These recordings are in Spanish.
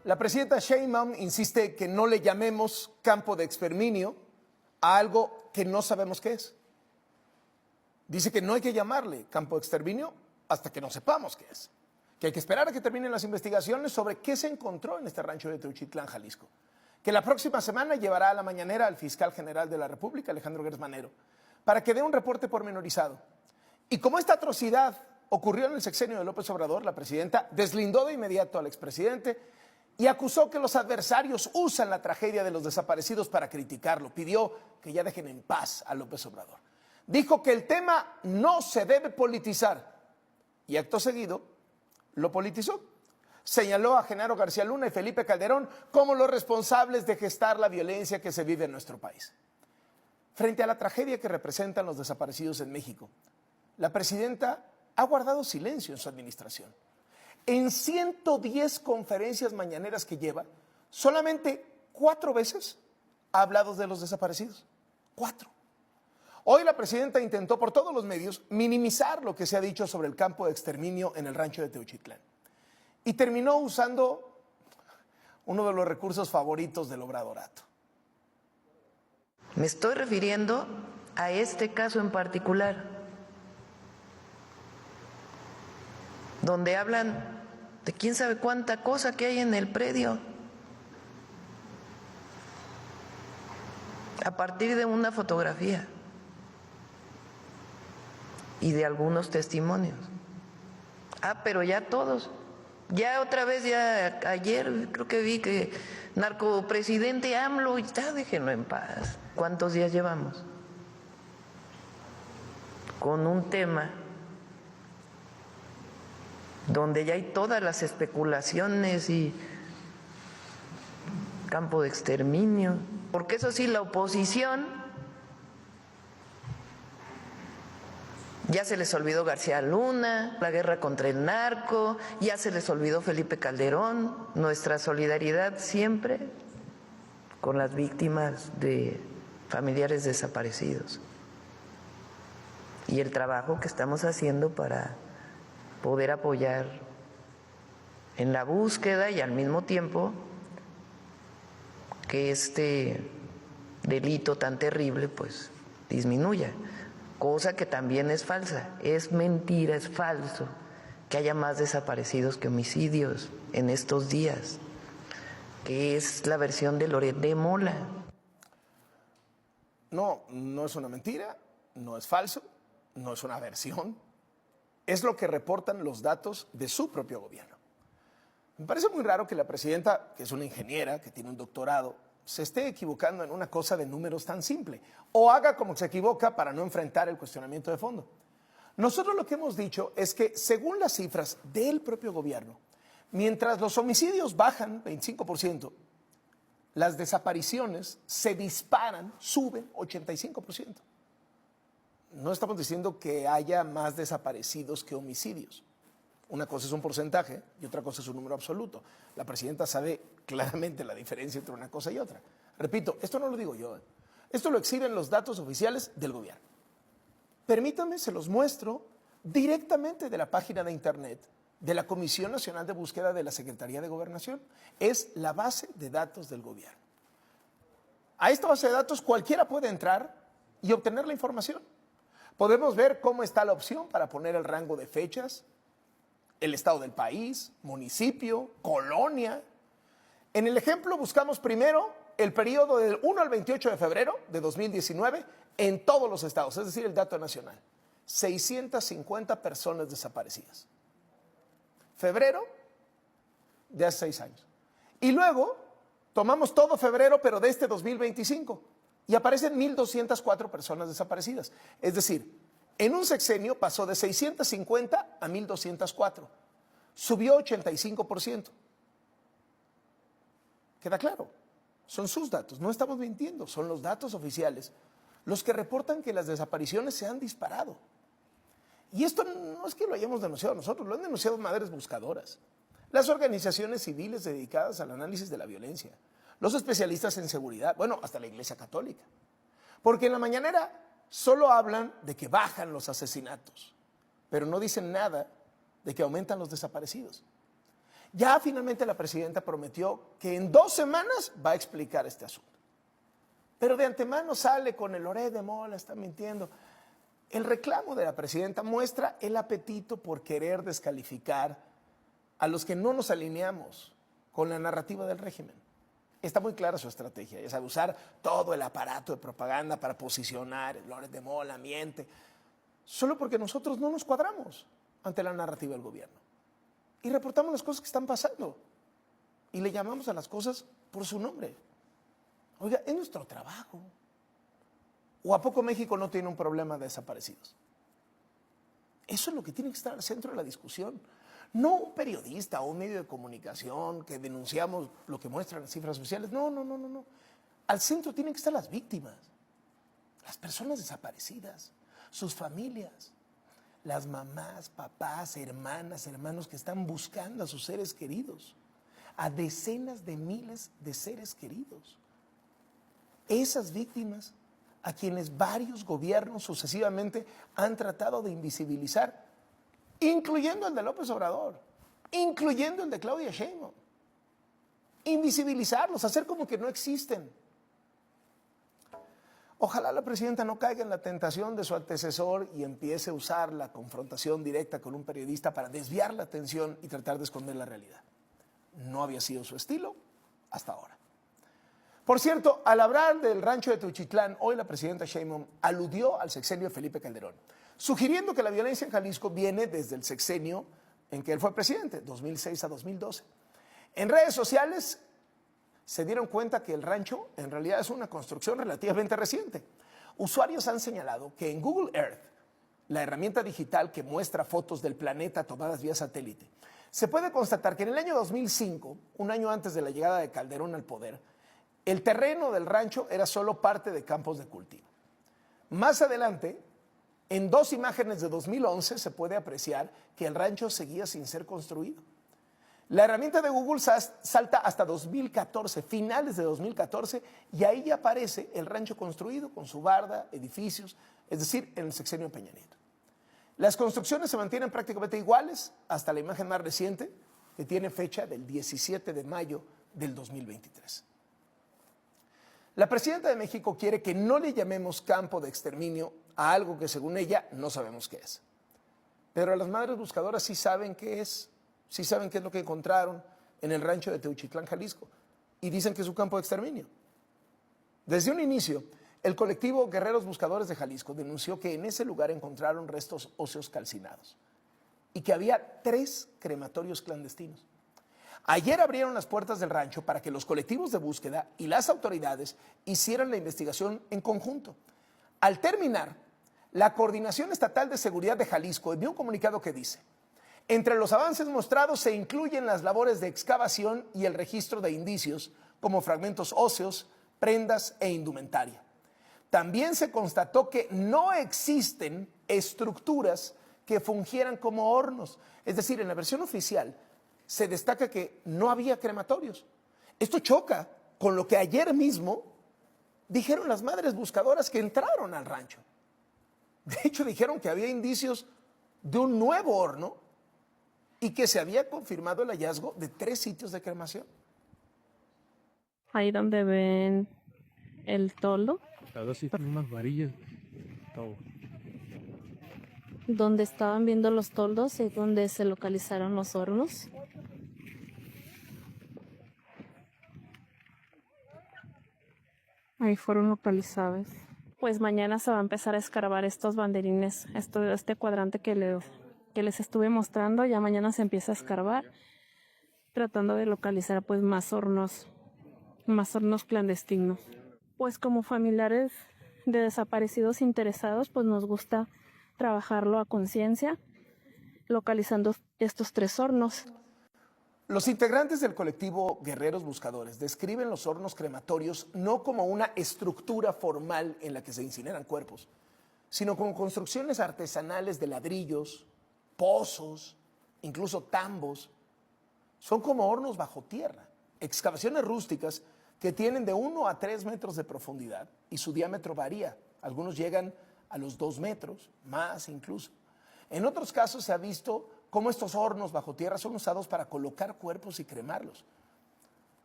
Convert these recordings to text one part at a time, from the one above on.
La presidenta Sheinbaum insiste que no le llamemos campo de exterminio a algo que no sabemos qué es. Dice que no hay que llamarle campo de exterminio hasta que no sepamos qué es. Que hay que esperar a que terminen las investigaciones sobre qué se encontró en este rancho de Teuchitlán, Jalisco. Que la próxima semana llevará a la mañanera al fiscal general de la República, Alejandro Gertz Manero, para que dé un reporte pormenorizado. Y como esta atrocidad ocurrió en el sexenio de López Obrador, la presidenta deslindó de inmediato al expresidente y acusó que los adversarios usan la tragedia de los desaparecidos para criticarlo. Pidió que ya dejen en paz a López Obrador. Dijo que el tema no se debe politizar y acto seguido lo politizó. Señaló a Genaro García Luna y Felipe Calderón como los responsables de gestar la violencia que se vive en nuestro país. Frente a la tragedia que representan los desaparecidos en México, la presidenta ha guardado silencio en su administración. En 110 conferencias mañaneras que lleva, solamente 4 veces ha hablado de los desaparecidos. 4. Hoy la presidenta intentó por todos los medios minimizar lo que se ha dicho sobre el campo de exterminio en el rancho de Teuchitlán. Y terminó usando uno de los recursos favoritos del obradorato. Me estoy refiriendo a este caso en particular, donde hablan de quién sabe cuánta cosa que hay en el predio, a partir de una fotografía y de algunos testimonios. Pero ya todos, ya otra vez, ya ayer creo que vi que narcopresidente AMLO, ya déjenlo en paz. ¿Cuántos días llevamos con un tema donde ya hay todas las especulaciones y campo de exterminio? Porque eso sí, la oposición ya se les olvidó García Luna, la guerra contra el narco, ya se les olvidó Felipe Calderón. Nuestra solidaridad siempre con las víctimas de familiares desaparecidos y el trabajo que estamos haciendo para poder apoyar en la búsqueda y al mismo tiempo que este delito tan terrible pues disminuya, cosa que también es falsa, es mentira, es falso que haya más desaparecidos que homicidios en estos días, que es la versión de Loret de Mola. No, no es una mentira, no es falso, no es una versión. Es lo que reportan los datos de su propio gobierno. Me parece muy raro que la presidenta, que es una ingeniera, que tiene un doctorado, se esté equivocando en una cosa de números tan simple, o haga como se equivoca para no enfrentar el cuestionamiento de fondo. Nosotros lo que hemos dicho es que, según las cifras del propio gobierno, mientras los homicidios bajan 25%, las desapariciones se disparan, suben 85%. No estamos diciendo que haya más desaparecidos que homicidios. Una cosa es un porcentaje y otra cosa es un número absoluto. La presidenta sabe claramente la diferencia entre una cosa y otra. Repito, esto no lo digo yo. Esto lo exhiben los datos oficiales del gobierno. Permítanme, se los muestro directamente de la página de internet de la Comisión Nacional de Búsqueda de la Secretaría de Gobernación. Es la base de datos del gobierno. A esta base de datos cualquiera puede entrar y obtener la información. Podemos ver cómo está la opción para poner el rango de fechas, el estado del país, municipio, colonia. En el ejemplo buscamos primero el periodo del 1 al 28 de febrero de 2019 en todos los estados, es decir, el dato nacional. 650 personas desaparecidas. Febrero de hace 6 años. Y luego tomamos todo febrero, pero de este 2025. Y aparecen 1,204 personas desaparecidas. Es decir, en un sexenio pasó de 650 a 1,204. Subió 85%. ¿Queda claro? Son sus datos, no estamos mintiendo, son los datos oficiales los que reportan que las desapariciones se han disparado. Y esto no es que lo hayamos denunciado nosotros, lo han denunciado madres buscadoras, las organizaciones civiles dedicadas al análisis de la violencia, los especialistas en seguridad, bueno, hasta la Iglesia Católica. Porque en la mañanera solo hablan de que bajan los asesinatos, pero no dicen nada de que aumentan los desaparecidos. Ya finalmente la presidenta prometió que en 2 semanas va a explicar este asunto. Pero de antemano sale con el Loret de Mola, está mintiendo. El reclamo de la presidenta muestra el apetito por querer descalificar a los que no nos alineamos con la narrativa del régimen. Está muy clara su estrategia, es usar todo el aparato de propaganda para posicionar el Loret de Mola, miente, solo porque nosotros no nos cuadramos ante la narrativa del gobierno. Y reportamos las cosas que están pasando y le llamamos a las cosas por su nombre. Oiga, es nuestro trabajo. ¿O a poco México no tiene un problema de desaparecidos? Eso es lo que tiene que estar al centro de la discusión. No un periodista o un medio de comunicación que denunciamos lo que muestran las cifras oficiales. No. Al centro tienen que estar las víctimas, las personas desaparecidas, sus familias, las mamás, papás, hermanas, hermanos que están buscando a sus seres queridos, a decenas de miles de seres queridos. Esas víctimas a quienes varios gobiernos sucesivamente han tratado de invisibilizar, incluyendo el de López Obrador, incluyendo el de Claudia Sheinbaum. Invisibilizarlos, hacer como que no existen. Ojalá la presidenta no caiga en la tentación de su antecesor y empiece a usar la confrontación directa con un periodista para desviar la atención y tratar de esconder la realidad. No había sido su estilo hasta ahora. Por cierto, al hablar del rancho de Teuchitlán, hoy la presidenta Sheinbaum aludió al sexenio de Felipe Calderón, sugiriendo que la violencia en Jalisco viene desde el sexenio en que él fue presidente, 2006 a 2012. En redes sociales se dieron cuenta que el rancho en realidad es una construcción relativamente reciente. Usuarios han señalado que en Google Earth, la herramienta digital que muestra fotos del planeta tomadas vía satélite, se puede constatar que en el año 2005, un año antes de la llegada de Calderón al poder, el terreno del rancho era solo parte de campos de cultivo. Más adelante, en 2 imágenes de 2011 se puede apreciar que el rancho seguía sin ser construido. La herramienta de Google salta hasta 2014, finales de 2014, y ahí ya aparece el rancho construido con su barda, edificios, es decir, en el sexenio de Peña Nieto. Las construcciones se mantienen prácticamente iguales hasta la imagen más reciente, que tiene fecha del 17 de mayo del 2023. La presidenta de México quiere que no le llamemos campo de exterminio a algo que según ella no sabemos qué es. Pero las madres buscadoras sí saben qué es lo que encontraron en el rancho de Teuchitlán, Jalisco, y dicen que es un campo de exterminio. Desde un inicio, el colectivo Guerreros Buscadores de Jalisco denunció que en ese lugar encontraron restos óseos calcinados y que había 3 crematorios clandestinos. Ayer abrieron las puertas del rancho para que los colectivos de búsqueda y las autoridades hicieran la investigación en conjunto. Al terminar, la Coordinación Estatal de Seguridad de Jalisco envió un comunicado que dice: entre los avances mostrados se incluyen las labores de excavación y el registro de indicios como fragmentos óseos, prendas e indumentaria. También se constató que no existen estructuras que fungieran como hornos. Es decir, en la versión oficial se destaca que no había crematorios. Esto choca con lo que ayer mismo dijeron las madres buscadoras que entraron al rancho. De hecho, dijeron que había indicios de un nuevo horno y que se había confirmado el hallazgo de 3 sitios de cremación. Ahí donde ven el toldo. Las sí son unas varillas. Todo. Donde estaban viendo los toldos y donde se localizaron los hornos. Ahí fueron localizados. Pues mañana se va a empezar a escarbar estos banderines, este cuadrante que les estuve mostrando. Ya mañana se empieza a escarbar, tratando de localizar pues más hornos clandestinos. Pues como familiares de desaparecidos interesados, pues nos gusta trabajarlo a conciencia, localizando estos 3 hornos. Los integrantes del colectivo Guerreros Buscadores describen los hornos crematorios no como una estructura formal en la que se incineran cuerpos, sino como construcciones artesanales de ladrillos, pozos, incluso tambos. Son como hornos bajo tierra, excavaciones rústicas que tienen de 1 a 3 metros de profundidad y su diámetro varía. Algunos llegan a los 2 metros, más incluso. En otros casos se ha visto cómo estos hornos bajo tierra son usados para colocar cuerpos y cremarlos.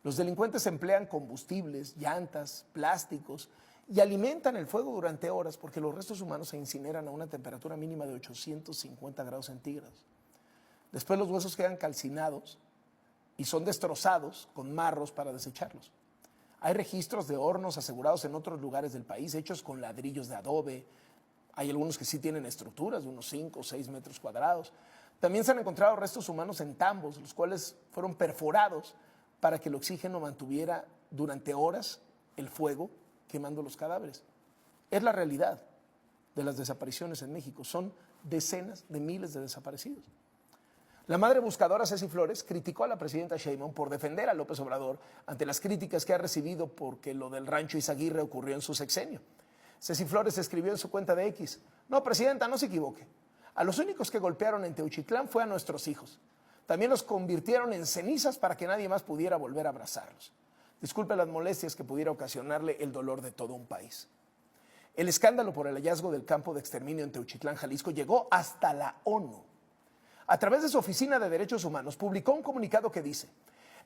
Los delincuentes emplean combustibles, llantas, plásticos y alimentan el fuego durante horas porque los restos humanos se incineran a una temperatura mínima de 850 grados centígrados. Después los huesos quedan calcinados y son destrozados con marros para desecharlos. Hay registros de hornos asegurados en otros lugares del país, hechos con ladrillos de adobe. Hay algunos que sí tienen estructuras de unos 5 o 6 metros cuadrados. También se han encontrado restos humanos en tambos, los cuales fueron perforados para que el oxígeno mantuviera durante horas el fuego quemando los cadáveres. Es la realidad de las desapariciones en México. Son decenas de miles de desaparecidos. La madre buscadora Ceci Flores criticó a la presidenta Sheinbaum por defender a López Obrador ante las críticas que ha recibido porque lo del rancho Izaguirre ocurrió en su sexenio. Ceci Flores escribió en su cuenta de X: no, presidenta, no se equivoque. A los únicos que golpearon en Teuchitlán fue a nuestros hijos. También los convirtieron en cenizas para que nadie más pudiera volver a abrazarlos. Disculpe las molestias que pudiera ocasionarle el dolor de todo un país. El escándalo por el hallazgo del campo de exterminio en Teuchitlán, Jalisco, llegó hasta la ONU. A través de su Oficina de Derechos Humanos, publicó un comunicado que dice: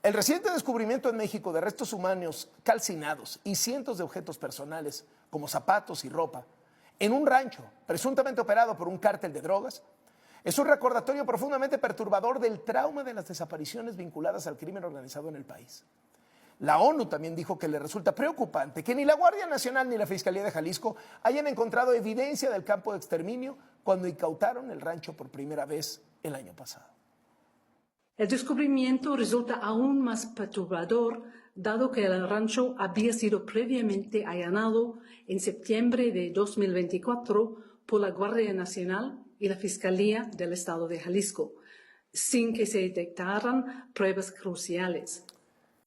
el reciente descubrimiento en México de restos humanos calcinados y cientos de objetos personales, como zapatos y ropa, en un rancho presuntamente operado por un cártel de drogas, es un recordatorio profundamente perturbador del trauma de las desapariciones vinculadas al crimen organizado en el país. La ONU también dijo que le resulta preocupante que ni la Guardia Nacional ni la Fiscalía de Jalisco hayan encontrado evidencia del campo de exterminio cuando incautaron el rancho por primera vez el año pasado. El descubrimiento resulta aún más perturbador, dado que el rancho había sido previamente allanado en septiembre de 2024 por la Guardia Nacional y la Fiscalía del Estado de Jalisco, sin que se detectaran pruebas cruciales.